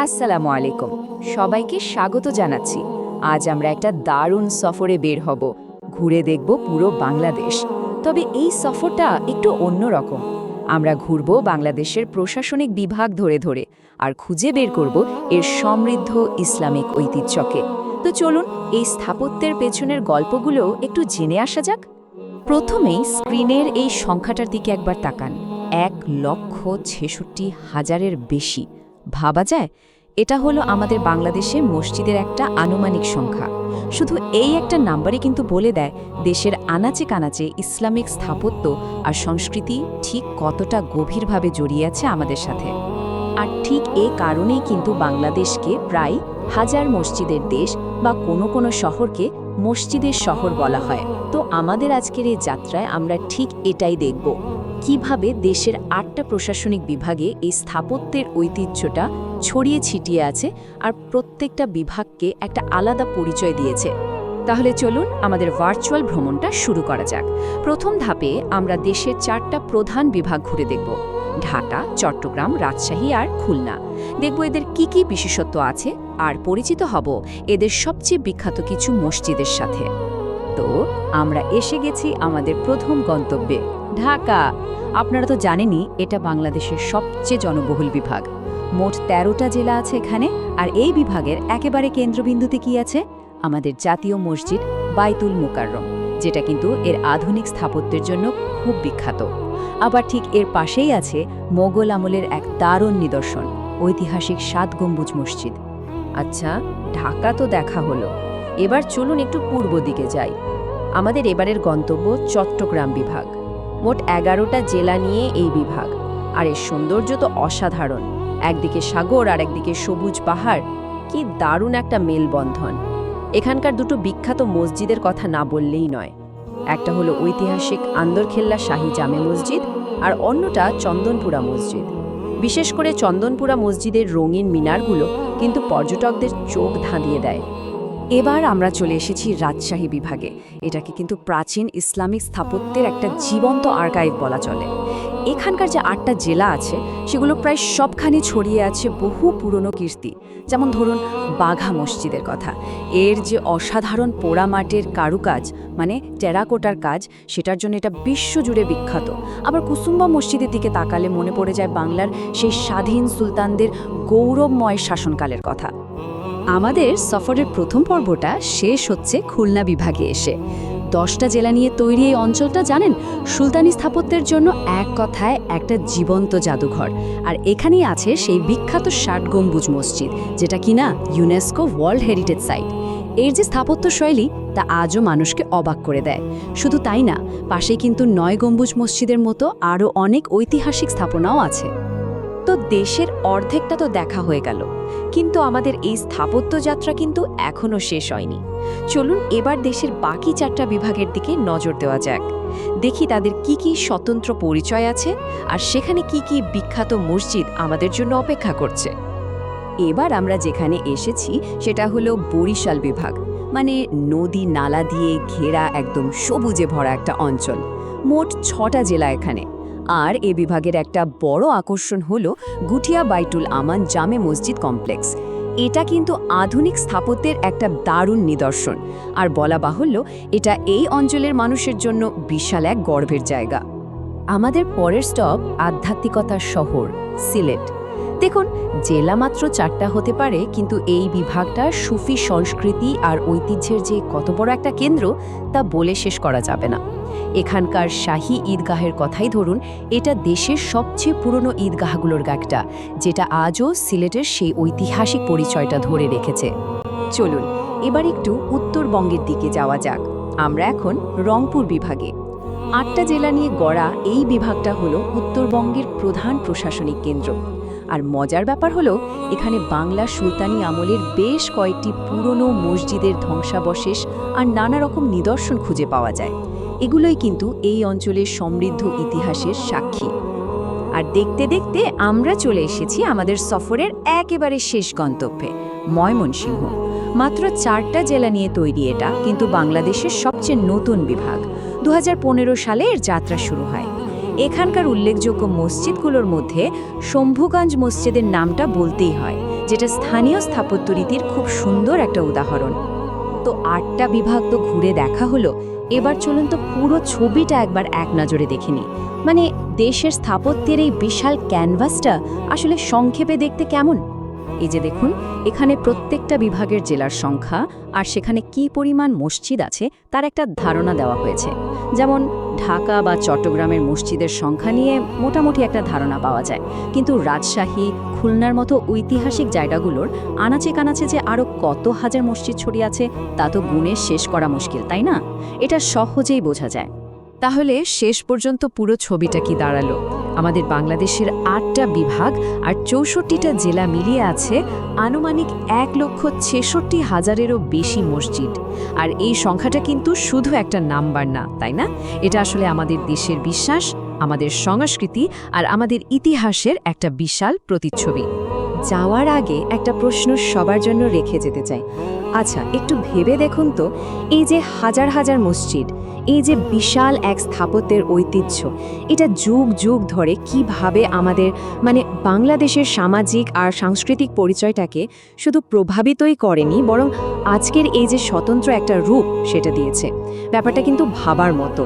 আসসালামু আলাইকুম। সবাইকে স্বাগত জানাচ্ছি। আজ আমরা একটা দারুণ সফরে বের হব, ঘুরে দেখব পুরো বাংলাদেশ। তবে এই সফরটা একটু অন্যরকম। আমরা ঘুরব বাংলাদেশের প্রশাসনিক বিভাগ ধরে ধরে আর খুঁজে বের করব এর সমৃদ্ধ ইসলামিক ঐতিহ্যকে। তো চলুন এই স্থাপত্যের পেছনের গল্পগুলো একটু জেনে আসা যাক। প্রথমেই স্ক্রিনের এই সংখ্যাটার দিকে একবার তাকান। 1,66,000-এর বেশি। ভাবা যায় এটা হলো আমাদের বাংলাদেশে মসজিদের একটা আনুমানিক সংখ্যা। শুধু এই একটা নাম্বারই কিন্তু বলে দেয় দেশের আনাচে কানাচে ইসলামিক স্থাপত্য আর সংস্কৃতি ঠিক কতটা গভীরভাবে জড়িয়ে আছে আমাদের সাথে। আর ঠিক এ কারণেই কিন্তু বাংলাদেশকে প্রায় হাজার মসজিদের দেশ বা কোনো কোনো শহরকে মসজিদের শহর বলা হয়। তো আমাদের আজকের এই যাত্রায় আমরা ঠিক এটাই দেখব, কিভাবে দেশের 8টা প্রশাসনিক বিভাগে এই স্থাপত্যের ঐতিহ্যটা ছড়িয়ে ছিটিয়ে আছে আর প্রত্যেকটা বিভাগকে একটা আলাদা পরিচয় দিয়েছে। তাহলে চলুন আমাদের ভার্চুয়াল ভ্রমণটা শুরু করা যাক। প্রথম ধাপে আমরা দেশের 4টা প্রধান বিভাগ ঘুরে দেখব: ঢাকা, চট্টগ্রাম, রাজশাহী আর খুলনা। দেখব এদের কি কি বিশেষত্ব আছে আর পরিচিত হব এদের সবচেয়ে বিখ্যাত কিছু মসজিদের সাথে। তো আমরা এসে গেছি আমাদের প্রথম গন্তব্যে, ঢাকা। আপনারা তো জানেনই এটা বাংলাদেশের সবচেয়ে জনবহুল বিভাগ। মোট 13টা জেলা আছে এখানে। আর এই বিভাগের একেবারে কেন্দ্রবিন্দুতে কি আছে? আমাদের জাতীয় মসজিদ বাইতুল মুকাররম, যেটা কিন্তু এর আধুনিক স্থাপত্যের জন্য খুব বিখ্যাত। আবার ঠিক এর পাশেই আছে মোগল আমলের এক দারুণ নিদর্শন, ঐতিহাসিক 7 গম্বুজ মসজিদ। আচ্ছা, ঢাকা তো দেখা হলো, এবার চলুন একটু পূর্ব দিকে যাই। আমাদের এবারের গন্তব্য চট্টগ্রাম বিভাগ। মোট 11টা জেলা নিয়ে এই বিভাগ। আর এর সৌন্দর্য তো অসাধারণ। একদিকে সাগর আর একদিকে সবুজ পাহাড়, কি দারুণ একটা মেলবন্ধন। এখানকার দুটো বিখ্যাত মসজিদের কথা না বললেই নয়। একটা হলো ঐতিহাসিক আন্দরখেল্লা শাহী জামে মসজিদ আর অন্যটা চন্দনপুরা মসজিদ। বিশেষ করে চন্দনপুরা মসজিদের রঙিন মিনারগুলো কিন্তু পর্যটকদের চোখ ধাঁধিয়ে দেয়। এবার আমরা চলে এসেছি রাজশাহী বিভাগে। এটাকে কিন্তু প্রাচীন ইসলামিক স্থাপত্যের একটা জীবন্ত আর্কাইভ বলা চলে। এখানকার যে 8টা জেলা আছে সেগুলো প্রায় সবখানে ছড়িয়ে আছে বহু পুরনো কীর্তি। যেমন ধরুন বাঘা মসজিদের কথা। এর যে অসাধারণ পোড়ামাটির কারুকাজ, মানে টেরাকোটার কাজ, সেটার জন্য এটা বিশ্বজুড়ে বিখ্যাত। আবার কুসুম্বা মসজিদের দিকে তাকালে মনে পড়ে যায় বাংলার সেই স্বাধীন সুলতানদের গৌরবময় শাসনকালের কথা। আমাদের সফরের প্রথম পর্বটা শেষ হচ্ছে খুলনা বিভাগে এসে। 10টা জেলা নিয়ে তৈরি এই অঞ্চলটা জানেন সুলতানি স্থাপত্যের জন্য এক কথায় একটা জীবন্ত জাদুঘর। আর এখানেই আছে সেই বিখ্যাত 7 গম্বুজ মসজিদ, যেটা কিনা ইউনেস্কো ওয়ার্ল্ড হেরিটেজ সাইট। এর যে স্থাপত্য শৈলী তা আজও মানুষকে অবাক করে দেয়। শুধু তাই না, পাশেই কিন্তু 9 গম্বুজ মসজিদের মতো আরও অনেক ঐতিহাসিক স্থাপনাও আছে। তো দেশের অর্ধেকটা তো দেখা হয়ে গেল, কিন্তু আমাদের এই স্থাপত্য যাত্রা কিন্তু এখনও শেষ হয়নি। চলুন এবার দেশের বাকি 4টা বিভাগের দিকে নজর দেওয়া যাক। দেখি তাদের কি কি স্বতন্ত্র পরিচয় আছে আর সেখানে কি কি বিখ্যাত মসজিদ আমাদের জন্য অপেক্ষা করছে। এবার আমরা যেখানে এসেছি সেটা হলো বরিশাল বিভাগ, মানে নদী নালা দিয়ে ঘেরা একদম সবুজে ভরা একটা অঞ্চল। মোট 6টা জেলা এখানে। আর এ বিভাগের একটা বড় আকর্ষণ হলো গুঠিয়া বাইতুল আমান জামে মসজিদ কমপ্লেক্স। এটা কিন্তু আধুনিক স্থাপত্যের একটা দারুণ নিদর্শন। আর বলা বাহুল্য এটা এই অঞ্চলের মানুষের জন্য বিশাল এক গর্বের জায়গা। আমাদের পরের স্টপ আধ্যাত্মিকতার শহর সিলেট। দেখুন, জেলা মাত্র 4টা হতে পারে, কিন্তু এই বিভাগটা সুফি সংস্কৃতি আর ঐতিহ্যের যে কত বড় একটা কেন্দ্র তা বলে শেষ করা যাবে না। এখানকার শাহী ঈদগাহের কথাই ধরুন, এটা দেশের সবচেয়ে পুরনো ঈদগাহগুলোর একটা, যেটা আজও সিলেটের সেই ঐতিহাসিক পরিচয়টা ধরে রেখেছে। চলুন এবার একটু উত্তরবঙ্গের দিকে যাওয়া যাক। আমরা এখন রংপুর বিভাগে। 8টা জেলা নিয়ে গড়া এই বিভাগটা হলো উত্তরবঙ্গের প্রধান প্রশাসনিক কেন্দ্র। আর মজার ব্যাপার হলো এখানে বাংলা সুলতানি আমলের বেশ কয়েকটি পুরনো মসজিদের ধ্বংসাবশেষ আর নানা রকম নিদর্শন খুঁজে পাওয়া যায়। এগুলোই কিন্তু এই অঞ্চলের সমৃদ্ধ ইতিহাসের সাক্ষী। আর দেখতে দেখতে আমরা চলে এসেছি আমাদের সফরের একেবারে শেষ গন্তব্যে, ময়মনসিংহ। মাত্র 4টা জেলা নিয়ে তৈরি এটা, কিন্তু বাংলাদেশের সবচেয়ে নতুন বিভাগ। 2015 সালে এর যাত্রা শুরু হয়। এখানকার উল্লেখযোগ্য মসজিদগুলোর মধ্যে শম্ভুগঞ্জ মসজিদের নামটা বলতেই হয়, যেটা স্থানীয় স্থাপত্য রীতির খুব সুন্দর একটা উদাহরণ। তো 8টা বিভাগ তো ঘুরে দেখা হলো, এবার চলুন তো পুরো ছবিটা একবার এক নজরে দেখে নিই। মানে দেশের স্থাপত্যের এই বিশাল ক্যানভাসটা আসলে সংক্ষেপে দেখতে কেমন। এই যে দেখুন, এখানে প্রত্যেকটা বিভাগের জেলার সংখ্যা আর সেখানে কি পরিমাণ মসজিদ আছে তার একটা ধারণা দেওয়া হয়েছে। যেমন ঢাকা বা চট্টগ্রামের মসজিদের সংখ্যা নিয়ে মোটামুটি একটা ধারণা পাওয়া যায়, কিন্তু রাজশাহী, খুলনার মতো ঐতিহাসিক জায়গাগুলোর আনাচে কানাচে যে আরও কত হাজার মসজিদ ছড়িয়ে আছে তা তো গুণে শেষ করা মুশকিল, তাই না? এটা সহজেই বোঝা যায়। তাহলে শেষ পর্যন্ত পুরো ছবিটা কি দাঁড়ালো? আমাদের বাংলাদেশের 8টা বিভাগ আর 64টা জেলা মিলিয়ে আছে আনুমানিক 1,66,000-এরও বেশি মসজিদ। আর এই সংখ্যাটা কিন্তু শুধু একটা নাম্বার না, তাই না? এটা আসলে আমাদের দেশের বিশ্বাস, আমাদের সংস্কৃতি আর আমাদের ইতিহাসের একটা বিশাল প্রতিচ্ছবি। যাওয়ার আগে একটা প্রশ্ন সবার জন্য রেখে যেতে চাই। আচ্ছা, একটু ভেবে দেখুন তো, এই যে হাজার হাজার মসজিদ, এই যে বিশাল এক স্থাপত্যের ঐতিহ্য, এটা যুগ যুগ ধরে কিভাবে আমাদের বাংলাদেশের সামাজিক আর সাংস্কৃতিক পরিচয়টাকে শুধু প্রভাবিতই করেনি, বরং আজকের এই যে স্বতন্ত্র একটা রূপ সেটা দিয়েছে। ব্যাপারটা কিন্তু ভাবার মতো।